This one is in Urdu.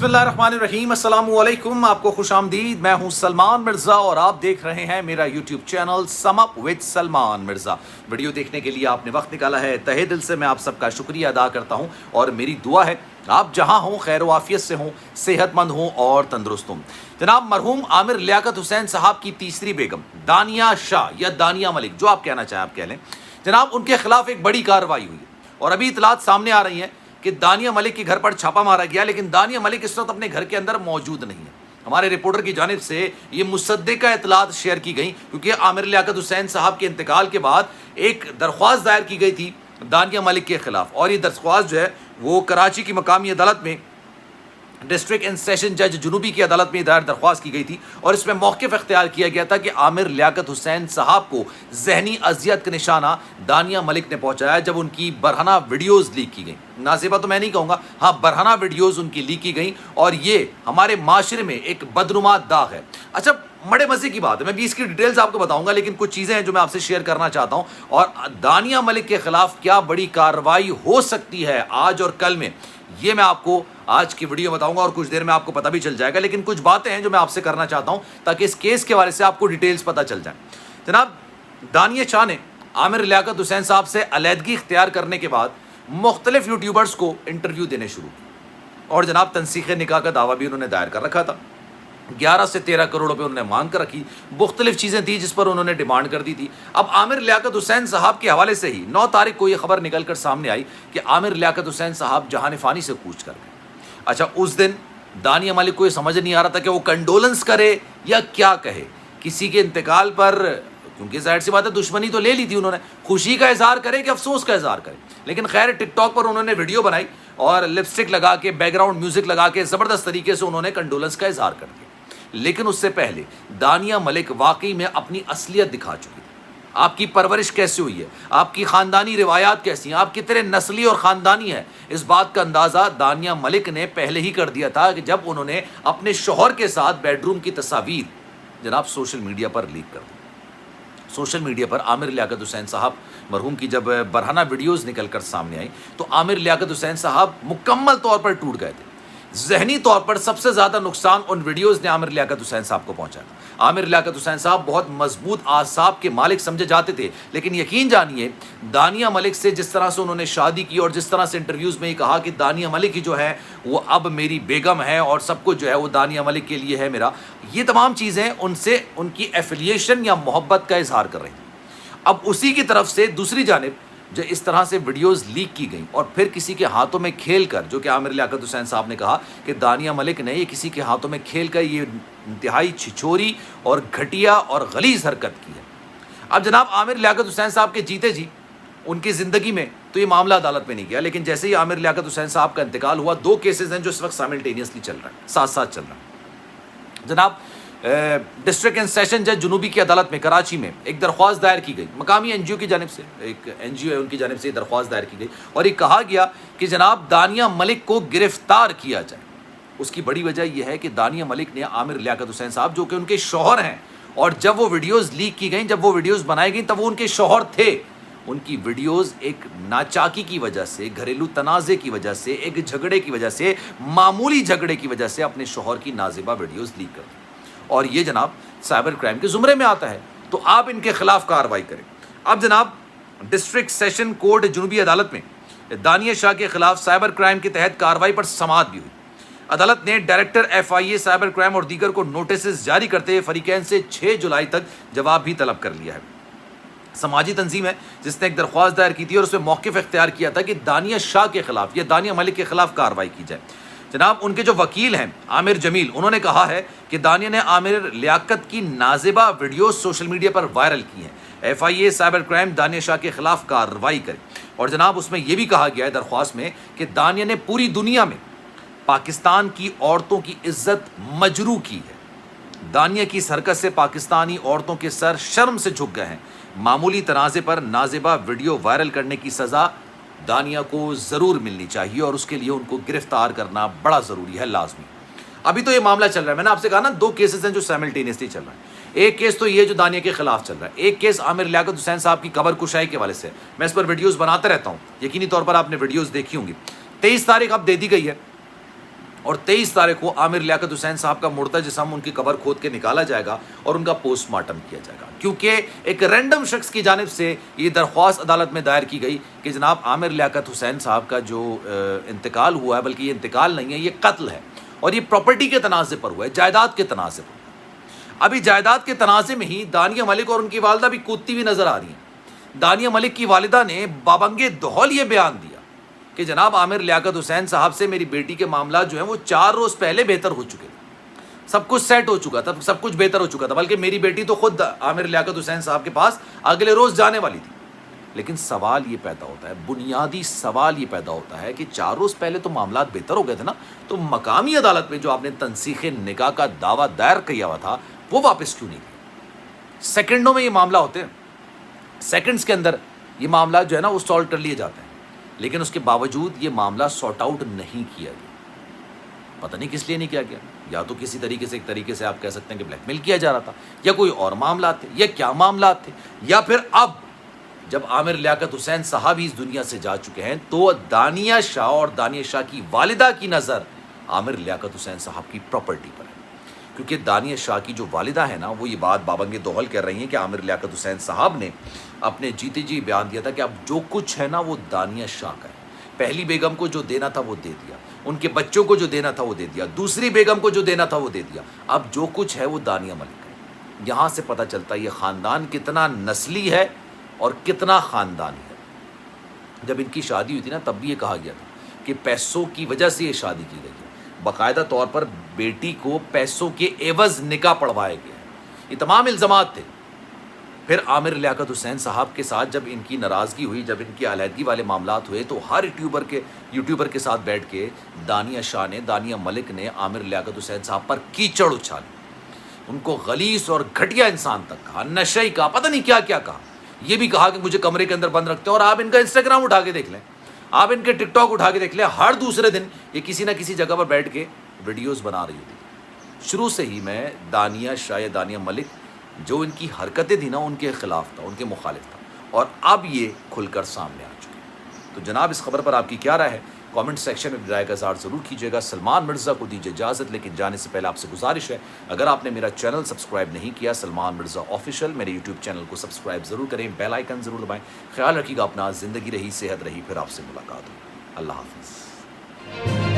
بسم اللہ الرحمن الرحیم، السلام علیکم، آپ کو خوش آمدید۔ میں ہوں سلمان مرزا اور آپ دیکھ رہے ہیں میرا YouTube channel some up with Salman Mirza. Video دیکھنے کے لیے آپ نے وقت نکالا ہے، تہہ دل سے میں آپ سب کا شکریہ ادا کرتا ہوں اور میری دعا ہے آپ جہاں ہوں خیر و عافیت سے ہوں، صحت مند ہوں اور تندرست ہوں۔ جناب مرحوم عامر لیاقت حسین صاحب کی تیسری بیگم دانیہ شاہ یا دانیہ ملک، جو آپ کہنا چاہیں آپ کہہ لیں، جناب ان کے خلاف ایک بڑی کارروائی ہوئی ہے اور ابھی اطلاعات سامنے آ رہی ہیں کہ دانیہ ملک کے گھر پر چھاپا مارا گیا، لیکن دانیہ ملک اس وقت اپنے گھر کے اندر موجود نہیں ہے۔ ہمارے رپورٹر کی جانب سے یہ مصدقہ اطلاعات شیئر کی گئی، کیونکہ عامر لیاقت حسین صاحب کے انتقال کے بعد ایک درخواست دائر کی گئی تھی دانیہ ملک کے خلاف، اور یہ درخواست جو ہے وہ کراچی کی مقامی عدالت میں ڈسٹرکٹ اینڈ سیشن جج جنوبی کی عدالت میں دائر درخواست کی گئی تھی، اور اس میں موقف اختیار کیا گیا تھا کہ عامر لیاقت حسین صاحب کو ذہنی اذیت کا نشانہ دانیہ ملک نے پہنچایا جب ان کی برہنہ ویڈیوز لیک کی گئیں۔ نازیبہ تو میں نہیں کہوں گا، ہاں برہنہ ویڈیوز ان کی لیک کی گئیں، اور یہ ہمارے معاشرے میں ایک بدنما داغ ہے۔ اچھا، بڑے مزے کی بات ہے، میں بھی اس کی ڈیٹیلز آپ کو بتاؤں گا، لیکن کچھ چیزیں ہیں جو میں آپ سے شیئر کرنا چاہتا ہوں، اور دانیہ ملک کے خلاف کیا بڑی کارروائی ہو سکتی ہے آج اور کل میں، یہ میں آپ کو آج کی ویڈیو بتاؤں گا، اور کچھ دیر میں آپ کو پتہ بھی چل جائے گا۔ لیکن کچھ باتیں ہیں جو میں آپ سے کرنا چاہتا ہوں تاکہ اس کیس کے حوالے سے آپ کو ڈیٹیلز پتہ چل جائیں۔ جناب دانیہ شاہ نے عامر لیاقت حسین صاحب سے علیحدگی اختیار کرنے کے بعد مختلف یوٹیوبرز کو انٹرویو دینے شروع کی، اور جناب تنسیخ نکاح کا دعویٰ بھی انہوں نے دائر کر رکھا تھا۔ 11 سے 13 کروڑ روپے انہوں نے مانگ کر رکھی، مختلف چیزیں تھیں جس پر انہوں نے ڈیمانڈ کر دی تھی۔ اب عامر لیاقت حسین صاحب کے حوالے سے ہی 9 تاریخ کو یہ خبر نکل کر سامنے آئی کہ عامر لیاقت حسین صاحب جہان فانی سے کوچ کر گئے۔ اچھا، اس دن دانیہ ملک کو یہ سمجھ نہیں آ رہا تھا کہ وہ کنڈولنس کرے یا کیا کہے کسی کے انتقال پر، کیونکہ ظاہر سی بات ہے دشمنی تو لے لی تھی انہوں نے، خوشی کا اظہار کرے کہ افسوس کا اظہار کرے۔ لیکن خیر ٹک ٹاک پر انہوں نے ویڈیو بنائی اور لپسٹک لگا کے بیک گراؤنڈ میوزک لگا کے زبردست طریقے سے انہوں نے کنڈولنس کا اظہار کر دیا۔ لیکن اس سے پہلے دانیہ ملک واقعی میں اپنی اصلیت دکھا چکی تھی۔ آپ کی پرورش کیسے ہوئی ہے، آپ کی خاندانی روایات کیسی ہیں، آپ کتنے نسلی اور خاندانی ہیں، اس بات کا اندازہ دانیہ ملک نے پہلے ہی کر دیا تھا کہ جب انہوں نے اپنے شوہر کے ساتھ بیڈ روم کی تصاویر جناب سوشل میڈیا پر لیک کر دی۔ سوشل میڈیا پر عامر لیاقت حسین صاحب مرحوم کی جب برہنہ ویڈیوز نکل کر سامنے آئیں تو عامر لیاقت حسین صاحب مکمل طور پر ٹوٹ گئے تھے۔ ذہنی طور پر سب سے زیادہ نقصان ان ویڈیوز نے عامر لیاقت حسین صاحب کو پہنچایا تھا۔ عامر لیاقت حسین صاحب بہت مضبوط اعصاب کے مالک سمجھے جاتے تھے، لیکن یقین جانیے دانیہ ملک سے جس طرح سے انہوں نے شادی کی اور جس طرح سے انٹرویوز میں یہ کہا کہ دانیہ ملک ہی جو ہے وہ اب میری بیگم ہے اور سب کچھ جو ہے وہ دانیہ ملک کے لیے ہے میرا، یہ تمام چیزیں ان سے ان کی ایفیلیشن یا محبت کا اظہار کر رہی ہیں۔ اب اسی کی طرف سے دوسری جانب جو اس طرح سے ویڈیوز لیک کی گئیں اور پھر کسی کے ہاتھوں میں کھیل کر، جو کہ عامر لیاقت حسین صاحب نے کہا کہ دانیہ ملک نے یہ کسی کے ہاتھوں میں کھیل کر یہ انتہائی چھچوری اور گھٹیا اور غلیظ حرکت کی ہے۔ اب جناب عامر لیاقت حسین صاحب کے جیتے جی ان کی زندگی میں تو یہ معاملہ عدالت میں نہیں گیا، لیکن جیسے ہی عامر لیاقت حسین صاحب کا انتقال ہوا، 2 کیسز ہیں جو اس وقت سائملٹینیسلی چل رہا ہے، ساتھ ساتھ چل رہا ہے۔ جناب ڈسٹرکٹ اینڈ سیشن جج جنوبی کی عدالت میں کراچی میں ایک درخواست دائر کی گئی، مقامی این جی او کی جانب سے، ایک این جی او ہے ان کی جانب سے یہ درخواست دائر کی گئی، اور یہ کہا گیا کہ جناب دانیہ ملک کو گرفتار کیا جائے۔ اس کی بڑی وجہ یہ ہے کہ دانیہ ملک نے عامر لیاقت حسین صاحب جو کہ ان کے شوہر ہیں، اور جب وہ ویڈیوز لیک کی گئیں، جب وہ ویڈیوز بنائی گئیں تب وہ ان کے شوہر تھے، ان کی ویڈیوز ایک ناچاکی کی وجہ سے، گھریلو تنازع کی وجہ سے، ایک جھگڑے کی وجہ سے، معمولی جھگڑے کی وجہ سے اپنے شوہر کی نازیبہ ویڈیوز لیک کر دی، اور یہ جناب سائبر کرائم کے زمرے میں آتا ہے، تو آپ ان کے خلاف کارروائی کریں۔ اب جناب ڈسٹرکٹ سیشن کورٹ جنوبی عدالت میں دانیہ شاہ کے خلاف سائبر کرائم کے تحت کارروائی پر سماعت بھی ہوئی۔ عدالت نے ڈائریکٹر FIA سائبر کرائم اور دیگر کو نوٹسز جاری کرتے ہوئے فریقین سے 6 جولائی تک جواب بھی طلب کر لیا ہے۔ سماجی تنظیم ہے جس نے ایک درخواست دائر کی تھی اور اس میں موقف اختیار کیا تھا کہ دانیہ شاہ کے خلاف یا دانیہ ملک کے خلاف کارروائی کی جائے۔ جناب ان کے جو وکیل ہیں عامر جمیل، انہوں نے کہا ہے کہ دانیہ نے عامر لیاقت کی نازیبہ ویڈیوز سوشل میڈیا پر وائرل کی ہیں، FIA سائبر کرائم دانیہ شاہ کے خلاف کارروائی کرے۔ اور جناب اس میں یہ بھی کہا گیا ہے درخواست میں کہ دانیہ نے پوری دنیا میں پاکستان کی عورتوں کی عزت مجروح کی ہے۔ دانیہ کی اس حرکت سے پاکستانی عورتوں کے سر شرم سے جھک گئے ہیں۔ معمولی تنازع پر نازیبہ ویڈیو وائرل کرنے کی سزا دانیہ کو ضرور ملنی چاہیے، اور اس کے لیے ان کو گرفتار کرنا بڑا ضروری ہے، لازمی۔ ابھی تو یہ معاملہ چل رہا ہے، میں نے آپ سے کہا نا 2 کیسز ہیں جو سائملٹینیسلی چل رہا ہے۔ ایک کیس تو یہ جو دانیہ کے خلاف چل رہا ہے، ایک کیس عامر لیاقت حسین صاحب کی قبر کشائی کے حوالے سے، میں اس پر ویڈیوز بناتا رہتا ہوں، یقینی طور پر آپ نے ویڈیوز دیکھی ہوں گی۔ 23 تاریخ اب دے دی گئی ہے اور 23 تاریخ کو عامر لیاقت حسین صاحب کا مردہ جسم ان کی قبر کھود کے نکالا جائے گا اور ان کا پوسٹ مارٹم کیا جائے گا، کیونکہ ایک رینڈم شخص کی جانب سے یہ درخواست عدالت میں دائر کی گئی کہ جناب عامر لیاقت حسین صاحب کا جو انتقال ہوا ہے، بلکہ یہ انتقال نہیں ہے، یہ قتل ہے، اور یہ پراپرٹی کے تنازع پر ہوا ہے، جائیداد کے تنازع پر۔ ابھی جائیداد کے تنازع میں ہی دانیہ ملک اور ان کی والدہ بھی کودتی ہوئی نظر آ رہی ہیں۔ دانیہ ملک کی والدہ نے بابنگ دہل یہ بیان دیا کہ جناب عامر لیاقت حسین صاحب سے میری بیٹی کے معاملات جو ہیں وہ 4 روز پہلے بہتر ہو چکے تھے، سب کچھ سیٹ ہو چکا تھا، سب کچھ بہتر ہو چکا تھا، بلکہ میری بیٹی تو خود عامر لیاقت حسین صاحب کے پاس اگلے روز جانے والی تھی۔ لیکن سوال یہ پیدا ہوتا ہے، بنیادی سوال یہ پیدا ہوتا ہے کہ 4 روز پہلے تو معاملات بہتر ہو گئے تھے نا، تو مقامی عدالت میں جو آپ نے تنسیخ نکاح کا دعویٰ دائر کیا ہوا تھا وہ واپس کیوں نہیں کیا؟ سیکنڈوں میں یہ معاملہ ہوتے ہیں، سیکنڈز کے اندر یہ معاملات جو ہے نا وہ سالو کر لیے جاتے ہیں، لیکن اس کے باوجود یہ معاملہ سارٹ آؤٹ نہیں کیا گیا۔ پتہ نہیں کس لیے نہیں کیا گیا، یا تو کسی طریقے سے، ایک طریقے سے آپ کہہ سکتے ہیں کہ بلیک میل کیا جا رہا تھا، یا کوئی اور معاملات تھے، یا کیا معاملات تھے، یا پھر اب جب عامر لیاقت حسین صاحب ہی اس دنیا سے جا چکے ہیں تو دانیہ شاہ اور دانیہ شاہ کی والدہ کی نظر عامر لیاقت حسین صاحب کی پراپرٹی پر ہے، کیونکہ دانیہ شاہ کی جو والدہ ہے نا وہ یہ بات بابنگ دہل کہہ رہی ہیں کہ عامر لیاقت حسین صاحب نے اپنے جیتے جی بیان دیا تھا کہ اب جو کچھ ہے نا وہ دانیہ شاہ کا ہے، پہلی بیگم کو جو دینا تھا وہ دے دیا، ان کے بچوں کو جو دینا تھا وہ دے دیا، دوسری بیگم کو جو دینا تھا وہ دے دیا، اب جو کچھ ہے وہ دانیہ ملک ہے۔ یہاں سے پتہ چلتا ہے یہ خاندان کتنا نسلی ہے اور کتنا خاندانی ہے۔ جب ان کی شادی ہوئی تھی نا تب بھی یہ کہا گیا تھا کہ پیسوں کی وجہ سے یہ شادی کی گئی ہے، باقاعدہ طور پر بیٹی کو پیسوں کے عوض نکاح پڑھوایا گیا ہے، یہ تمام الزامات تھے۔ پھر عامر لیاقت حسین صاحب کے ساتھ جب ان کی ناراضگی ہوئی، جب ان کی علیحدگی والے معاملات ہوئے، تو ہر یوٹیوبر کے ساتھ بیٹھ کے دانیہ شاہ نے، دانیہ ملک نے عامر لیاقت حسین صاحب پر کیچڑ اچھالی، ان کو غلیظ اور گھٹیا انسان تک کہا، نشئی کہا، پتہ نہیں کیا کیا کہا، یہ بھی کہا کہ مجھے کمرے کے اندر بند رکھتے ہیں۔ اور آپ ان کا انسٹاگرام اٹھا کے دیکھ لیں، آپ ان کے ٹک ٹاک اٹھا کے دیکھ لیں، ہر دوسرے دن یہ کسی نہ کسی جگہ پر بیٹھ کے ویڈیوز بنا رہی ہوتی۔ شروع سے ہی میں دانیہ شاہ، دانیہ ملک جو ان کی حرکتیں تھیں نا ان کے خلاف تھا، ان کے مخالف تھا، اور اب یہ کھل کر سامنے آ چکے ہیں۔ تو جناب اس خبر پر آپ کی کیا رائے ہے؟ کامنٹ سیکشن میں رائے کا اظہار ضرور کیجیے گا۔ سلمان مرزا کو دیجیے اجازت، لیکن جانے سے پہلے آپ سے گزارش ہے اگر آپ نے میرا چینل سبسکرائب نہیں کیا سلمان مرزا آفیشیل، میرے یوٹیوب چینل کو سبسکرائب ضرور کریں، بیل آئیکن ضرور دبائیں۔ خیال رکھیے گا اپنا، زندگی رہی، صحت رہی، پھر آپ سے ملاقات ہو۔ اللہ حافظ۔